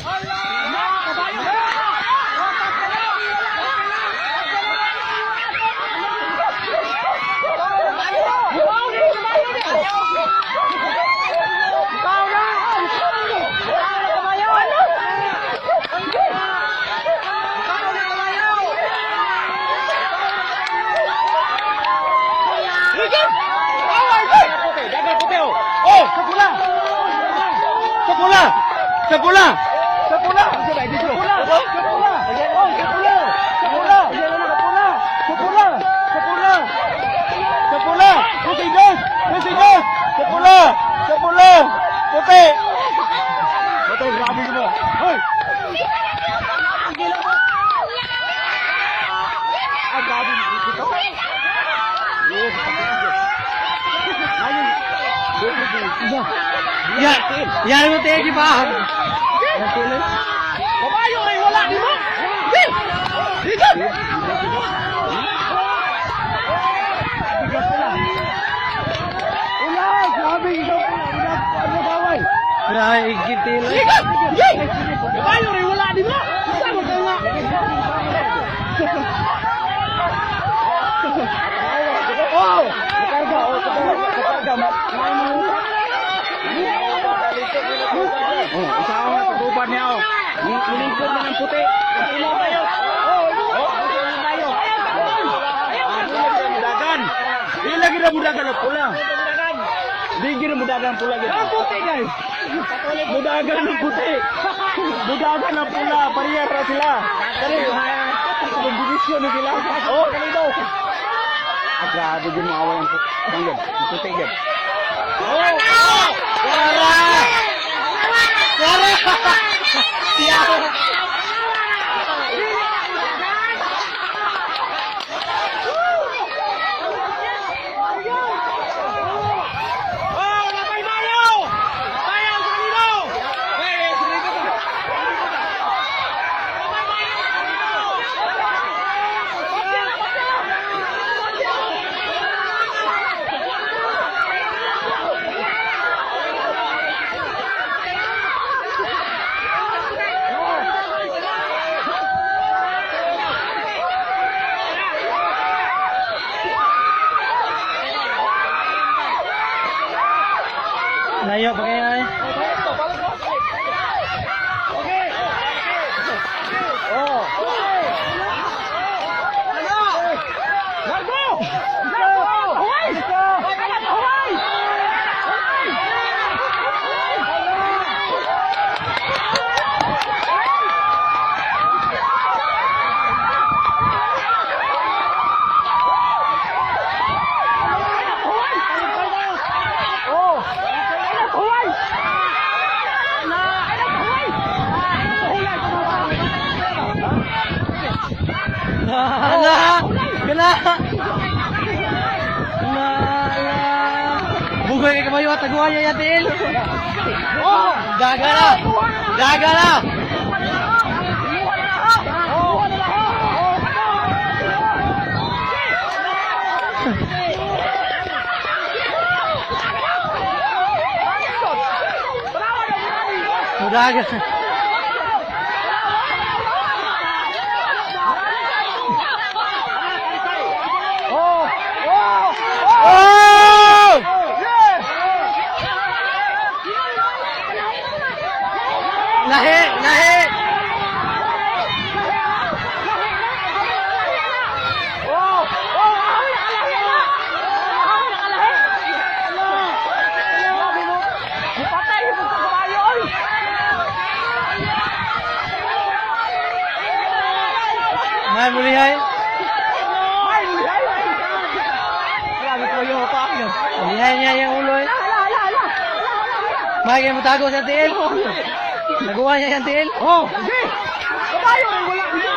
Sekolah. Putih. Grabe semua. Hoi. Grabe dito. Yan mo tayo di ba? Kabayo ay wala di mo. Dito. Ulah, grabe ito. Ano baway? Grabe gitil. Kabayo ay wala di mo. Sama ka nga. Oh, karga. Oh, usaha na pag-uban niya, oh. Nilingkod na ng puti. Ilaw tayo. Ilaw tayo. Mudagan. Di lagi na mudagan ng pula. Di na mudagan pula. Ang puti, guys. Mudagan ng puti. Mudagan ng pula. Pariyar na sila. Kaya, kombinasyon na sila. Oh, ganito. Grabe din mo awal ang puti, guys. Oh! Wala! Siapa? Layo pakai ay. Oh. Bugoy kay kamayo at taguan niya yatin. Oh, gagala. Mudagan. Lahi. May mulihay. Grabe ko yung pa. Mulihay niya yung ulo eh. May mo tago sa tiil. Nagawa niya yung tiil. Oh, sige. Kabayo, wala.